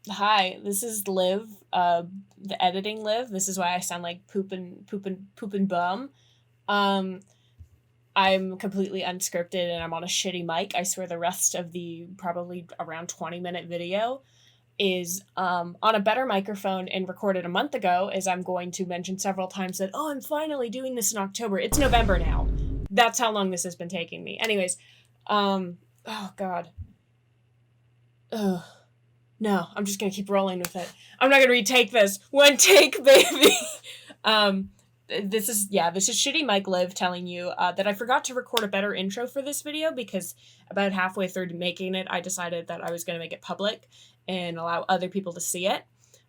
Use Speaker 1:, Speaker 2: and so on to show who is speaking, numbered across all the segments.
Speaker 1: Hi, this is Liv, the editing Liv. This is why I sound like poopin' bum. Um, I'm completely unscripted and I'm on a shitty mic. I swear the rest of the probably around 20-minute video is on a better microphone and recorded a month ago, as I'm going to mention several times that, oh, I'm finally doing this in October. It's November now. That's how long this has been taking me. Anyways, oh God. Ugh. No, I'm just gonna keep rolling with it. I'm not gonna retake this. One take, baby. um, this is shitty Mike Liv telling you that I forgot to record a better intro for this video because about halfway through making it, I decided that I was gonna make it public and allow other people to see it.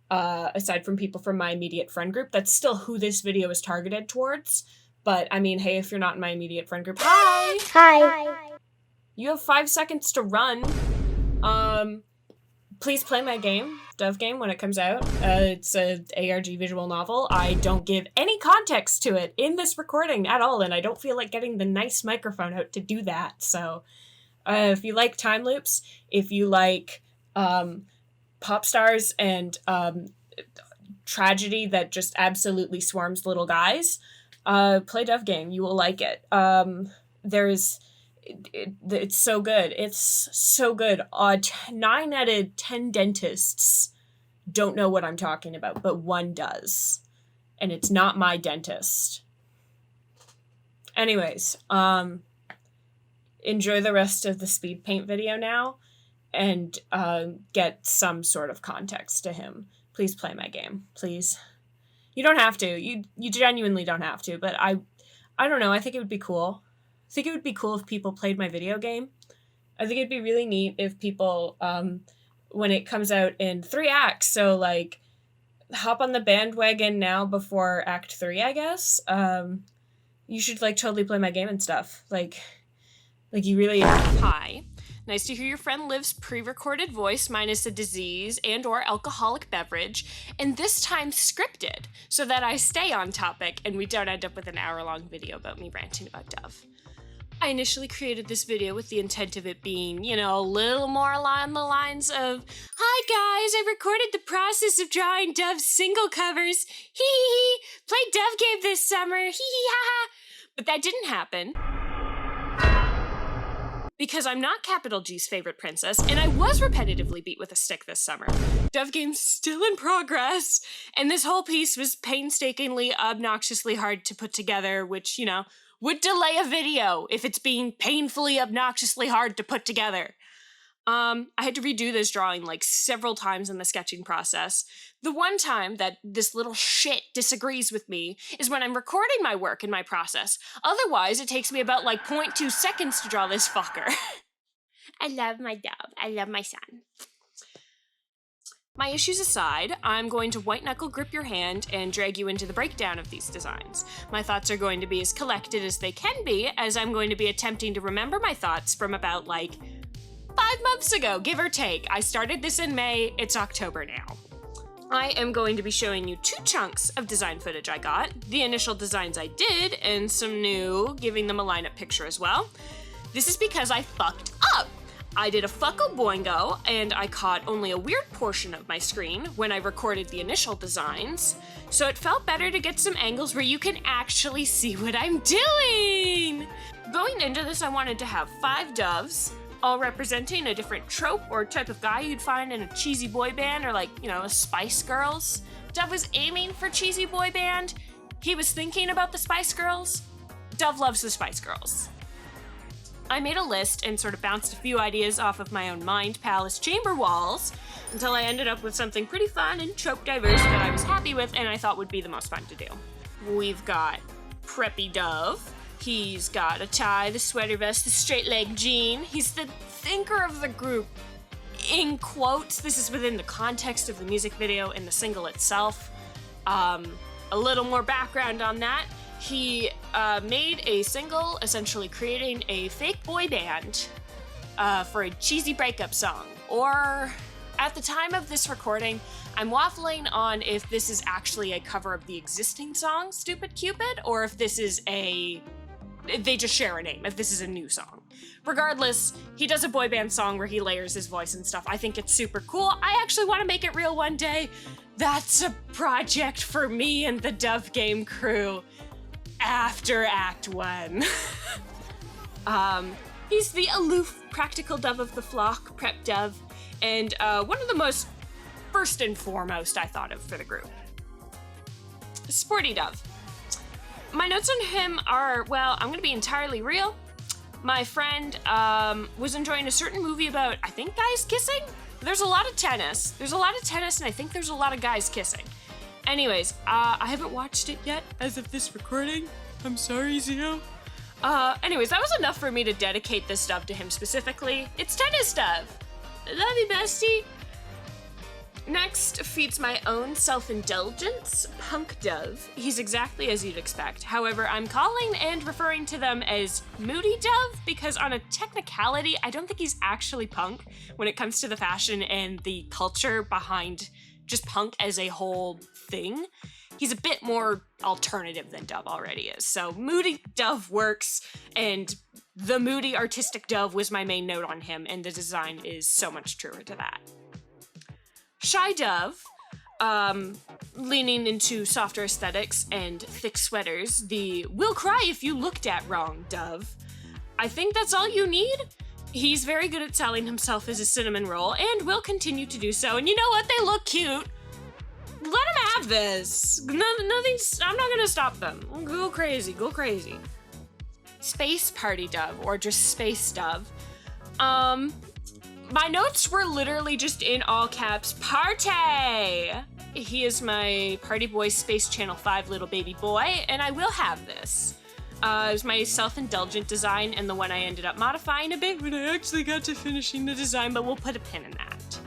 Speaker 1: Aside from people from my immediate friend group, that's still who this video is targeted towards. But I mean, hey, if you're not in my immediate friend group, hi.
Speaker 2: Hi.
Speaker 1: You have 5 seconds to run. Please play my game, DOVEGAME, when it comes out. It's an ARG visual novel. I don't give any context to it in this recording at all, and I don't feel like getting the nice microphone out to do that. So if you like time loops, if you like pop stars and tragedy that just absolutely swarms little guys, play DOVEGAME. You will like it. It's so good. It's so good. 9 out of 10 dentists don't know what I'm talking about, but one does. And it's not my dentist. Anyways, enjoy the rest of the speed paint video now and get some sort of context to him. Please play my game. Please. You don't have to. You genuinely don't have to, but I don't know. I think it would be cool. I think it would be cool if people played my video game. I think it'd be really neat if people, when it comes out in 3 acts, so like hop on the bandwagon now before Act 3, I guess. You should like totally play my game and stuff. Like you really. Hi. Nice to hear your friend Liv's pre-recorded voice minus a disease and or alcoholic beverage, and this time scripted, so that I stay on topic and we don't end up with an hour-long video about me ranting about Dove. I initially created this video with the intent of it being, a little more along the lines of, hi guys, I recorded the process of drawing Dove's single covers, hee, played DOVEGAME this summer, hee ha ha. But that didn't happen. Because I'm not Capital G's favorite princess, and I was repetitively beat with a stick this summer. DOVEGAME's still in progress, and this whole piece was painstakingly, obnoxiously hard to put together, which, would delay a video if it's being painfully, obnoxiously hard to put together. I had to redo this drawing like several times in the sketching process. The one time that this little shit disagrees with me is when I'm recording my work in my process. Otherwise, it takes me about like 0.2 seconds to draw this fucker. I love my dove. I love my son. My issues aside, I'm going to white-knuckle grip your hand and drag you into the breakdown of these designs. My thoughts are going to be as collected as they can be, as I'm going to be attempting to remember my thoughts from about, 5 months ago, give or take. I started this in May, it's October now. I am going to be showing you 2 chunks of design footage I got, the initial designs I did, and some new, giving them a lineup picture as well. This is because I fucked up. I did a fucko boingo, and I caught only a weird portion of my screen when I recorded the initial designs, so it felt better to get some angles where you can actually see what I'm doing! Going into this, I wanted to have 5 doves, all representing a different trope or type of guy you'd find in a cheesy boy band or a Spice Girls. Dove was aiming for cheesy boy band. He was thinking about the Spice Girls. Dove loves the Spice Girls. I made a list and sort of bounced a few ideas off of my own mind palace chamber walls until I ended up with something pretty fun and trope diverse that I was happy with and I thought would be the most fun to do. We've got Preppy Dove. He's got a tie, the sweater vest, the straight leg jean. He's the thinker of the group. In quotes, this is within the context of the music video and the single itself. A little more background on that. He made a single, essentially creating a fake boy band for a cheesy breakup song. Or, at the time of this recording, I'm waffling on if this is actually a cover of the existing song, Stupid Cupid, or if this is they just share a name, if this is a new song. Regardless, he does a boy band song where he layers his voice and stuff. I think it's super cool. I actually want to make it real one day. That's a project for me and the Dove Game crew after Act 1. He's the aloof, practical dove of the flock, Prep Dove, and one of the most first and foremost I thought of for the group. Sporty Dove. My notes on him are, well, I'm gonna be entirely real. My friend was enjoying a certain movie about, I think, guys kissing? There's a lot of tennis. There's a lot of tennis, and I think there's a lot of guys kissing. Anyways, I haven't watched it yet as of this recording. I'm sorry, Zio. Anyways, that was enough for me to dedicate this dove to him specifically. It's Tennis Dove. Love you, bestie. Next feeds my own self-indulgence, Punk Dove. He's exactly as you'd expect. However, I'm calling and referring to them as Moody Dove because on a technicality, I don't think he's actually punk when it comes to the fashion and the culture behind just punk as a whole thing. He's a bit more alternative than Dove already is. So Moody Dove works, and the moody artistic dove was my main note on him, and the design is so much truer to that. Shy Dove, leaning into softer aesthetics and thick sweaters, the will cry if you looked at wrong Dove. I think that's all you need. He's very good at selling himself as a cinnamon roll and will continue to do so. And you know what? They look cute. Let him have this. Nothing's, I'm not gonna stop them. Go crazy, go crazy. Space Party Dove, or just Space Dove. My notes were literally just in all caps, party! He is my Party Boy Space Channel 5 little baby boy, and I will have this. It was my self-indulgent design and the one I ended up modifying a bit when I actually got to finishing the design, but we'll put a pin in that.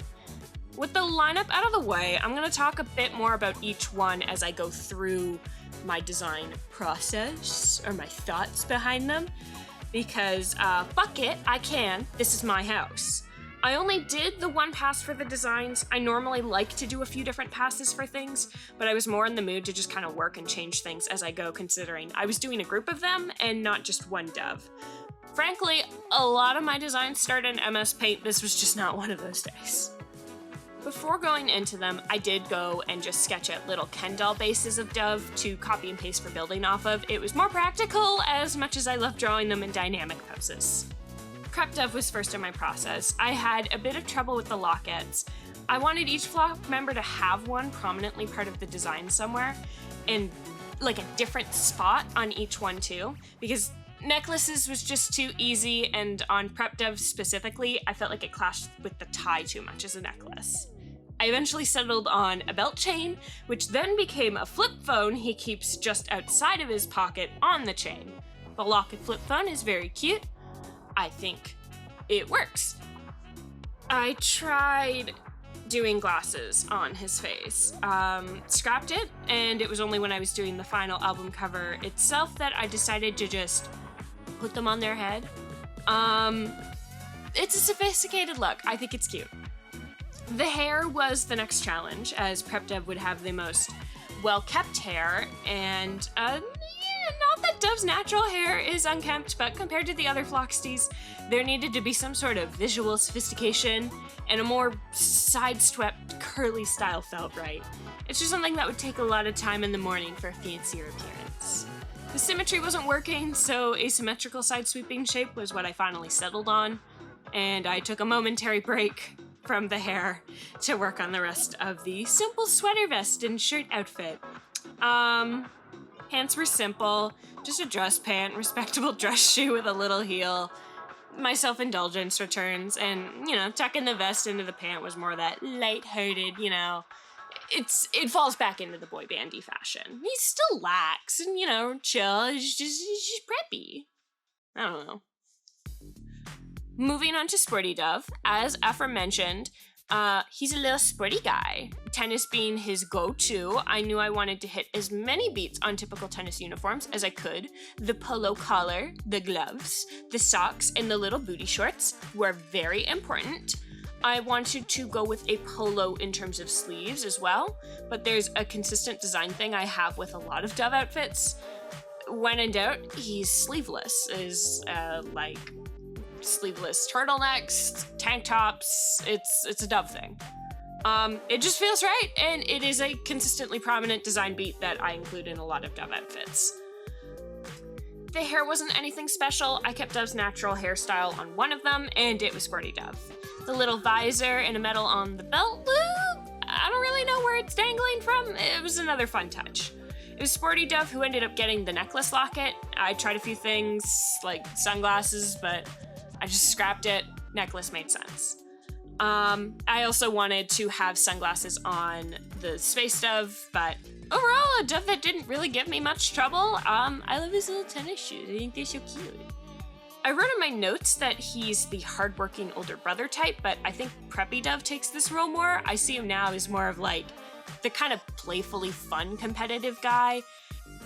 Speaker 1: With the lineup out of the way, I'm gonna talk a bit more about each one as I go through my design process, or my thoughts behind them, because fuck it, I can. This is my house. I only did the one pass for the designs. I normally like to do a few different passes for things, but I was more in the mood to just kind of work and change things as I go, considering I was doing a group of them and not just one dove. Frankly, a lot of my designs start in MS Paint. This was just not one of those days. Before going into them, I did go and just sketch out little Ken doll bases of Dove to copy and paste for building off of. It was more practical as much as I love drawing them in dynamic poses. Prep Dove was first in my process. I had a bit of trouble with the lockets. I wanted each flock member to have one prominently part of the design somewhere, and like a different spot on each one too, because necklaces was just too easy, and on Prep Dove specifically, I felt like it clashed with the tie too much as a necklace. I eventually settled on a belt chain, which then became a flip phone he keeps just outside of his pocket on the chain. The locket flip phone is very cute. I think it works. I tried doing glasses on his face. Scrapped it, and it was only when I was doing the final album cover itself that I decided to just put them on their head. It's a sophisticated look. I think it's cute. The hair was the next challenge, as Prep Dove would have the most well-kept hair, and not that Dove's natural hair is unkempt, but compared to the other Flocksties, there needed to be some sort of visual sophistication, and a more side-swept, curly style felt right. It's just something that would take a lot of time in the morning for a fancier appearance. The symmetry wasn't working, so asymmetrical side-sweeping shape was what I finally settled on, and I took a momentary break from the hair to work on the rest of the simple sweater vest and shirt outfit. Pants were simple, just a dress pant, respectable dress shoe with a little heel. My self-indulgence returns, and, tucking the vest into the pant was more that light-hearted, it falls back into the boy bandy fashion. He's still lax and, chill, he's just preppy. I don't know. Moving on to Sporty Dove, as aforementioned, he's a little sporty guy. Tennis being his go-to, I knew I wanted to hit as many beats on typical tennis uniforms as I could. The polo collar, the gloves, the socks, and the little booty shorts were very important. I wanted to go with a polo in terms of sleeves as well, but there's a consistent design thing I have with a lot of Dove outfits. When in doubt, he's sleeveless, is sleeveless turtlenecks, tank tops. It's a Dove thing. It just feels right, and it is a consistently prominent design beat that I include in a lot of Dove outfits. The hair wasn't anything special. I kept Dove's natural hairstyle on one of them, and it was Sporty Dove. The little visor and a medal on the belt loop, I don't really know where it's dangling from. It was another fun touch. It was Sporty Dove who ended up getting the necklace locket. I tried a few things, like sunglasses, but I just scrapped it. Necklace made sense. I also wanted to have sunglasses on the Space Dove, but overall, a Dove that didn't really give me much trouble. I love his little tennis shoes. I think they're so cute. I wrote in my notes that he's the hardworking older brother type, but I think Preppy Dove takes this role more. I see him now as more of like the kind of playfully fun competitive guy.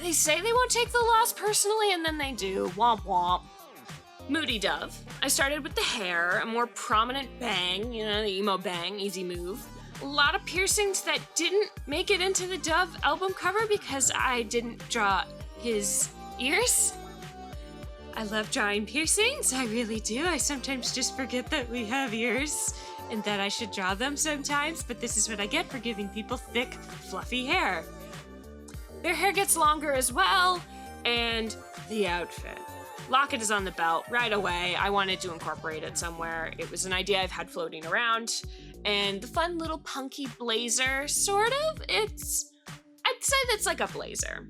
Speaker 1: They say they won't take the loss personally, and then they do. Womp womp. Moody Dove. I started with the hair, a more prominent bang, you know, the emo bang, easy move. A lot of piercings that didn't make it into the Dove album cover because I didn't draw his ears. I love drawing piercings, I really do. I sometimes just forget that we have ears and that I should draw them sometimes, but this is what I get for giving people thick, fluffy hair. Their hair gets longer as well, and the outfit. Locket is on the belt right away. I wanted to incorporate it somewhere. It was an idea I've had floating around. And the fun little punky blazer, sort of. I'd say that's like a blazer.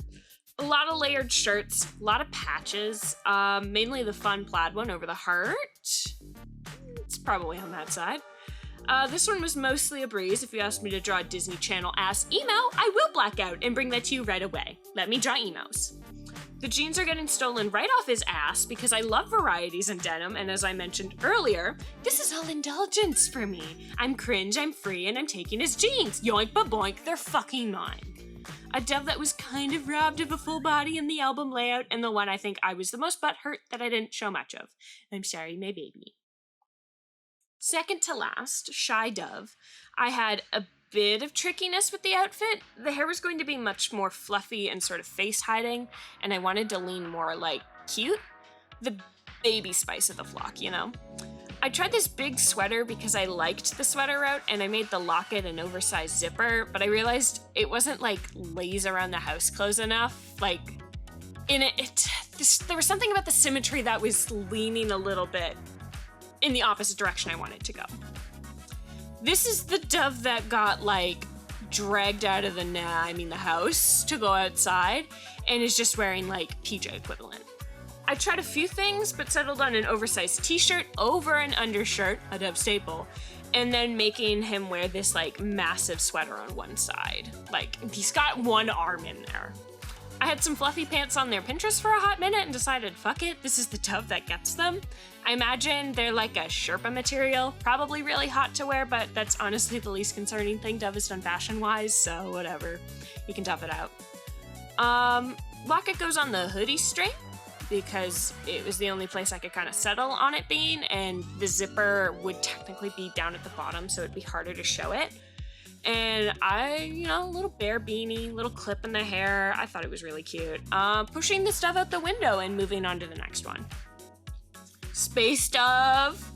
Speaker 1: A lot of layered shirts, a lot of patches, mainly the fun plaid one over the heart. It's probably on that side. This one was mostly a breeze. If you asked me to draw a Disney Channel ass emo, I will black out and bring that to you right away. Let me draw emos. The jeans are getting stolen right off his ass because I love varieties in denim, and as I mentioned earlier, this is all indulgence for me. I'm cringe, I'm free, and I'm taking his jeans. Yoink ba boink, they're fucking mine. A Dove that was kind of robbed of a full body in the album layout, and the one I think I was the most butthurt that I didn't show much of. I'm sorry, my baby. Second to last, Shy Dove. I had a bit of trickiness with the outfit. The hair was going to be much more fluffy and sort of face hiding, and I wanted to lean more like cute. The baby spice of the flock, you know? I tried this big sweater because I liked the sweater route, and I made the locket an oversized zipper, but I realized it wasn't like lays around the house clothes enough. Like, there was something about the symmetry that was leaning a little bit in the opposite direction I wanted to go. This is the Dove that got like dragged out of the house to go outside and is just wearing like PJ equivalent. I tried a few things but settled on an oversized t-shirt over an undershirt, a Dove staple, and then making him wear this like massive sweater on one side. Like he's got one arm in there. I had some fluffy pants on their Pinterest for a hot minute and decided, fuck it, this is the Dove that gets them. I imagine they're like a Sherpa material, probably really hot to wear, but that's honestly the least concerning thing Dove has done fashion-wise, so whatever. You can tough it out. Locket goes on the hoodie string because it was the only place I could kind of settle on it being, and the zipper would technically be down at the bottom, so it'd be harder to show it. And a little bear beanie, little clip in the hair. I thought it was really cute. Pushing the Dove out the window and moving on to the next one. Space Dove.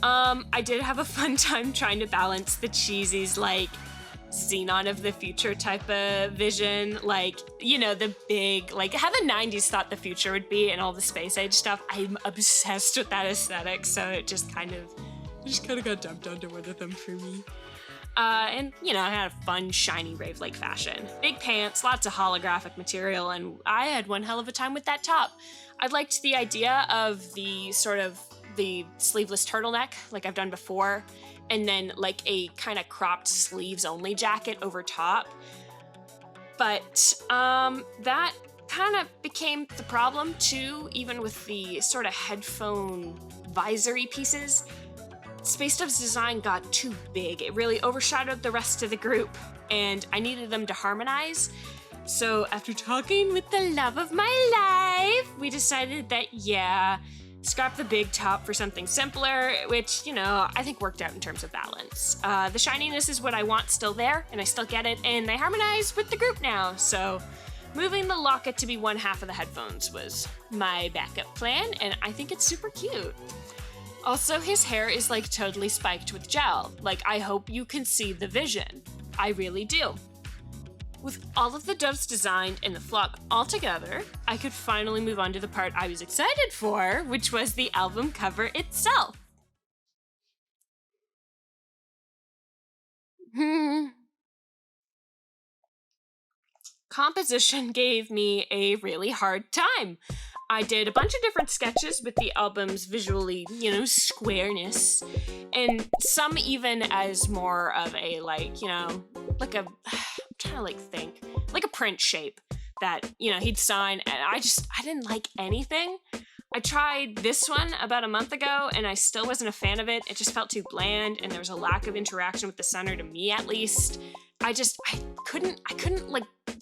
Speaker 1: I did have a fun time trying to balance the cheesies, like, Xenon of the future type of vision. Like, the big, like, how the 90s thought the future would be and all the space age stuff. I'm obsessed with that aesthetic, so it just kind of got dumped onto one of them for me. I had a fun, shiny rave-like fashion. Big pants, lots of holographic material, and I had one hell of a time with that top. I liked the idea of the sleeveless turtleneck, like I've done before, and then like a kind of cropped sleeves-only jacket over top. But that kind of became the problem too, even with the sort of headphone visory pieces. Space Dove's design got too big. It really overshadowed the rest of the group, and I needed them to harmonize. So after talking with the love of my life, we decided that, scrap the big top for something simpler, which, I think worked out in terms of balance. The shininess is what I want still there, and I still get it, and they harmonize with the group now. So moving the locket to be one half of the headphones was my backup plan, and I think it's super cute. Also, his hair is like totally spiked with gel. Like, I hope you can see the vision. I really do. With all of the doves designed and the flock all together, I could finally move on to the part I was excited for, which was the album cover itself. Composition gave me a really hard time. I did a bunch of different sketches with the album's visually, squareness, and some even as more of a, like a, I'm trying to think, like a print shape that, he'd sign, and I didn't like anything. I tried this one about a month ago, and I still wasn't a fan of it. It just felt too bland, and there was a lack of interaction with the center, to me at least. I couldn't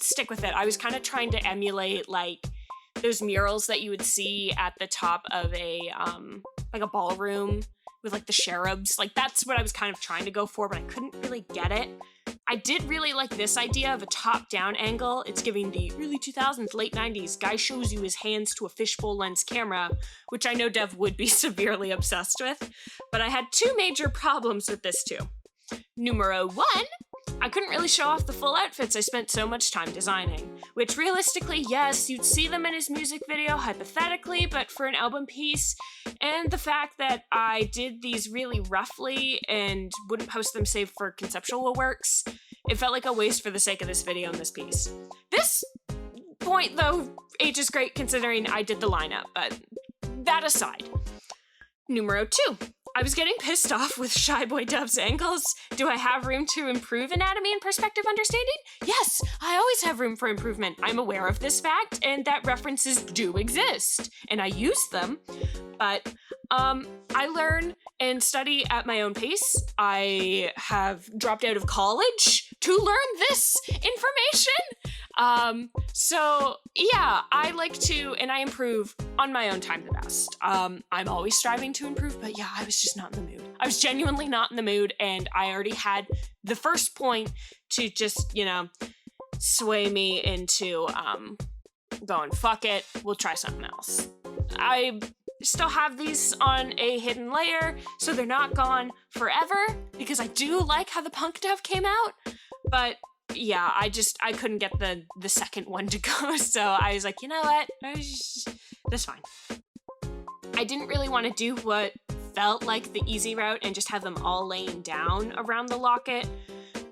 Speaker 1: stick with it. I was kind of trying to emulate, those murals that you would see at the top of a ballroom with, the cherubs. That's what I was kind of trying to go for, but I couldn't really get it. I did really like this idea of a top-down angle. It's giving the early 2000s, late 90s, guy shows you his hands to a fishbowl lens camera, which I know Dev would be severely obsessed with. But I had two major problems with this too. Numero one, I couldn't really show off the full outfits I spent so much time designing, which realistically, yes, you'd see them in his music video hypothetically, but for an album piece, and the fact that I did these really roughly and wouldn't post them save for conceptual works, it felt like a waste for the sake of this video and this piece. This point, though, ages great considering I did the lineup, but that aside. Numero two. I was getting pissed off with Shy Boy Dove's angles. Do I have room to improve anatomy and perspective understanding? Yes, I always have room for improvement. I'm aware of this fact, and that references do exist, and I use them. But I learn and study at my own pace. I have dropped out of college to learn this information. So yeah, I like to, and I improve on my own time the best. I'm always striving to improve, but yeah, I was just not in the mood. I was genuinely not in the mood, and I already had the first point to just, sway me into, going, fuck it, we'll try something else. I still have these on a hidden layer, so they're not gone forever, because I do like how the punk dove came out, but yeah, I couldn't get the second one to go, so I was like, you know what, that's fine. I didn't really want to do what felt like the easy route and just have them all laying down around the locket,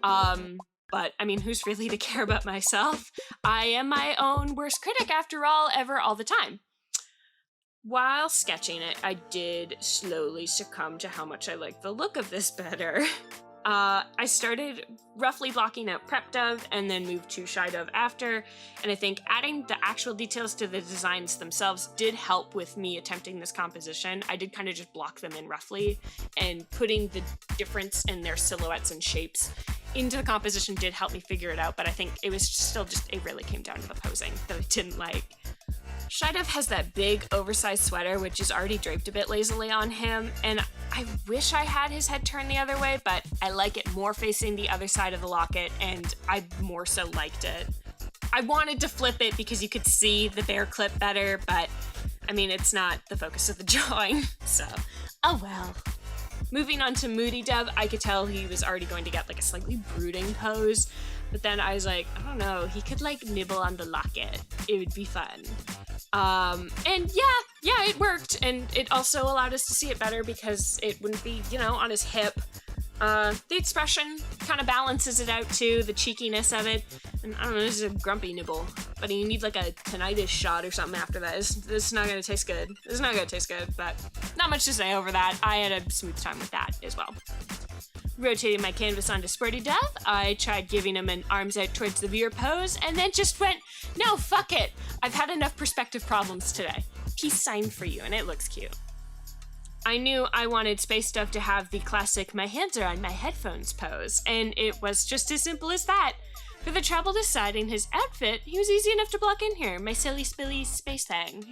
Speaker 1: but I mean, who's really to care about myself? I am my own worst critic after all, ever, all the time. While sketching it, I did slowly succumb to how much I liked the look of this better. I started roughly blocking out Prep Dove and then moved to Shy Dove after, and I think adding the actual details to the designs themselves did help with me attempting this composition. I did kind of just block them in roughly, and putting the difference in their silhouettes and shapes into the composition did help me figure it out, but I think it was still it really came down to the posing that I didn't like. Shy Dove has that big, oversized sweater, which is already draped a bit lazily on him, and I wish I had his head turned the other way, but I like it more facing the other side of the locket, and I more so liked it. I wanted to flip it because you could see the bear clip better, but, I mean, it's not the focus of the drawing, so, oh well. Moving on to Moody Dove, I could tell he was already going to get, a slightly brooding pose, but then I was like, I don't know, he could, nibble on the locket. It would be fun. And yeah, it worked, and it also allowed us to see it better because it wouldn't be, on his hip. The expression kind of balances it out too, the cheekiness of it, and I don't know, this is a grumpy nibble, but you need a tinnitus shot or something after that. This is not gonna taste good. This is not gonna taste good, but not much to say over that. I had a smooth time with that as well. Rotating my canvas onto Sporty Dove, I tried giving him an arms out towards the viewer pose, and then just went, no, fuck it. I've had enough perspective problems today. Peace sign for you, and it looks cute. I knew I wanted Space Dove to have the classic my hands are on my headphones pose, and it was just as simple as that. For the trouble deciding his outfit, he was easy enough to block in here, my silly spilly space thing.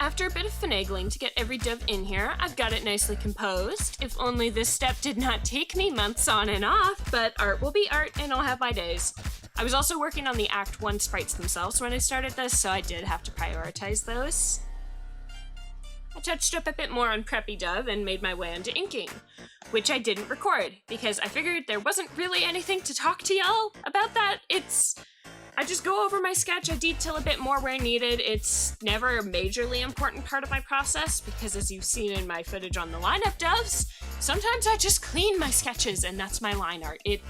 Speaker 1: After a bit of finagling to get every dove in here, I've got it nicely composed. If only this step did not take me months on and off, but art will be art and I'll have my days. I was also working on the Act 1 sprites themselves when I started this, so I did have to prioritize those. I touched up a bit more on Preppy Dove and made my way onto inking, which I didn't record because I figured there wasn't really anything to talk to y'all about that. I just go over my sketch, I detail a bit more where needed. It's never a majorly important part of my process because, as you've seen in my footage on the lineup doves, sometimes I just clean my sketches and that's my line art. It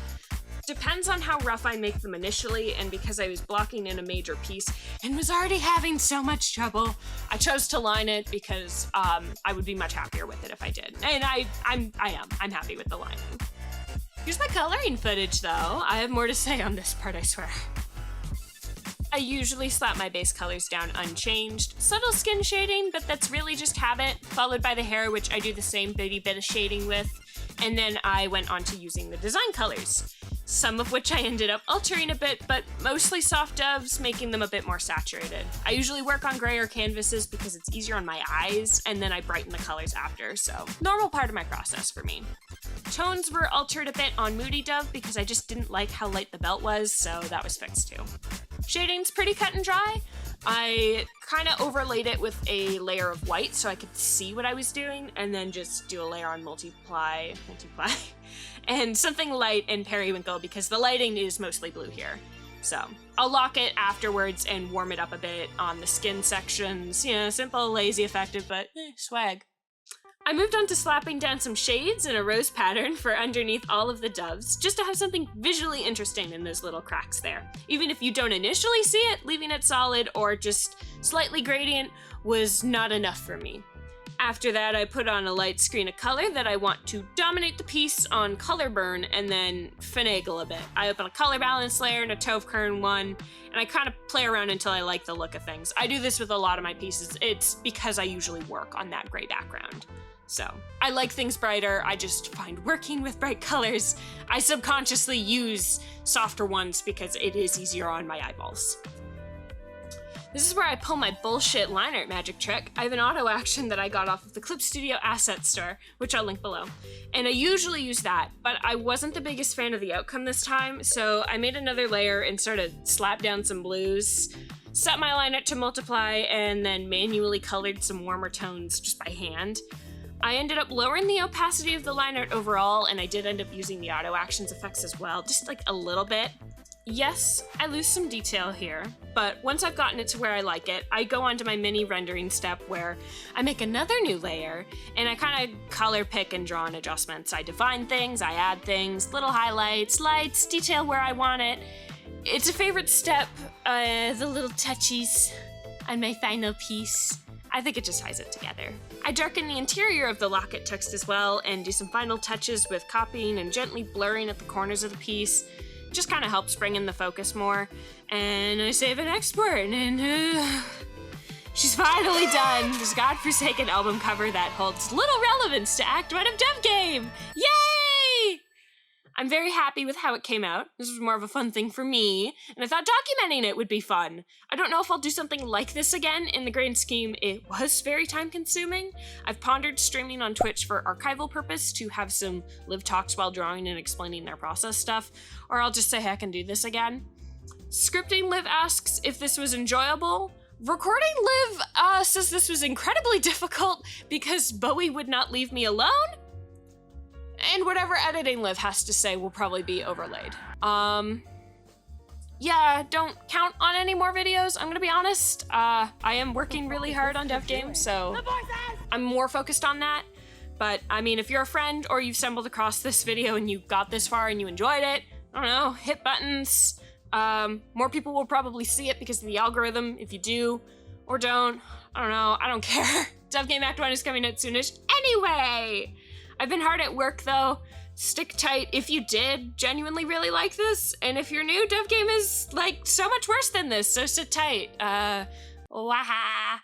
Speaker 1: depends on how rough I make them initially, and because I was blocking in a major piece and was already having so much trouble, I chose to line it because I would be much happier with it if I did. And I'm happy with the lining. Here's my coloring footage though. I have more to say on this part, I swear. I usually slap my base colors down unchanged. Subtle skin shading, but that's really just habit, followed by the hair, which I do the same bitty bit of shading with, and then I went on to using the design colors, some of which I ended up altering a bit, but mostly soft doves, making them a bit more saturated. I usually work on grayer canvases because it's easier on my eyes, and then I brighten the colors after, so normal part of my process for me. Tones were altered a bit on Moody Dove because I just didn't like how light the belt was, so that was fixed too. Shading's pretty cut and dry. I kind of overlaid it with a layer of white so I could see what I was doing, and then just do a layer on multiply, and something light and periwinkle because the lighting is mostly blue here. So I'll lock it afterwards and warm it up a bit on the skin sections. You know, simple, lazy, effective, but swag. I moved on to slapping down some shades in a rose pattern for underneath all of the doves, just to have something visually interesting in those little cracks there. Even if you don't initially see it, leaving it solid or just slightly gradient was not enough for me. After that, I put on a light screen of color that I want to dominate the piece on color burn and then finagle a bit. I open a color balance layer and a Tove Kern one, and I kind of play around until I like the look of things. I do this with a lot of my pieces. It's because I usually work on that gray background. So I like things brighter. I just find working with bright colors, I subconsciously use softer ones because it is easier on my eyeballs. This is where I pull my bullshit line art magic trick. I have an auto action that I got off of the Clip Studio asset store, which I'll link below. And I usually use that, but I wasn't the biggest fan of the outcome this time, so I made another layer and sort of slapped down some blues, set my line art to multiply, and then manually colored some warmer tones just by hand. I ended up lowering the opacity of the line art overall, and I did end up using the auto actions effects as well, just like a little bit. Yes, I lose some detail here, but once I've gotten it to where I like it, I go on to my mini rendering step where I make another new layer, and I kind of color pick and draw in adjustments. I define things, I add things, little highlights, lights, detail where I want it. It's a favorite step, the little touchies on my final piece. I think it just ties it together. I darken the interior of the locket text as well and do some final touches with copying and gently blurring at the corners of the piece. Just kind of helps bring in the focus more. And I save and export, and she's finally done. This godforsaken album cover that holds little relevance to Act 1 of DOVEGAME. Yay! I'm very happy with how it came out. This was more of a fun thing for me, and I thought documenting it would be fun. I don't know if I'll do something like this again. In the grand scheme, it was very time-consuming. I've pondered streaming on Twitch for archival purpose to have some live talks while drawing and explaining their process stuff, or I'll just say heck and do this again. Scripting Liv asks if this was enjoyable. Recording Liv says this was incredibly difficult because Bowie would not leave me alone. And whatever editing Liv has to say will probably be overlaid. Yeah, don't count on any more videos, I'm gonna be honest. I am working really hard on DOVEGAME, so I'm more focused on that. But, I mean, if you're a friend or you've stumbled across this video and you got this far and you enjoyed it, I don't know, hit buttons. More people will probably see it because of the algorithm. If you do or don't, I don't know, I don't care. DOVEGAME Act 1 is coming out soonish anyway! I've been hard at work though. Stick tight if you did genuinely really like this, and if you're new, DOVEGAME is like so much worse than this, so sit tight. Waha.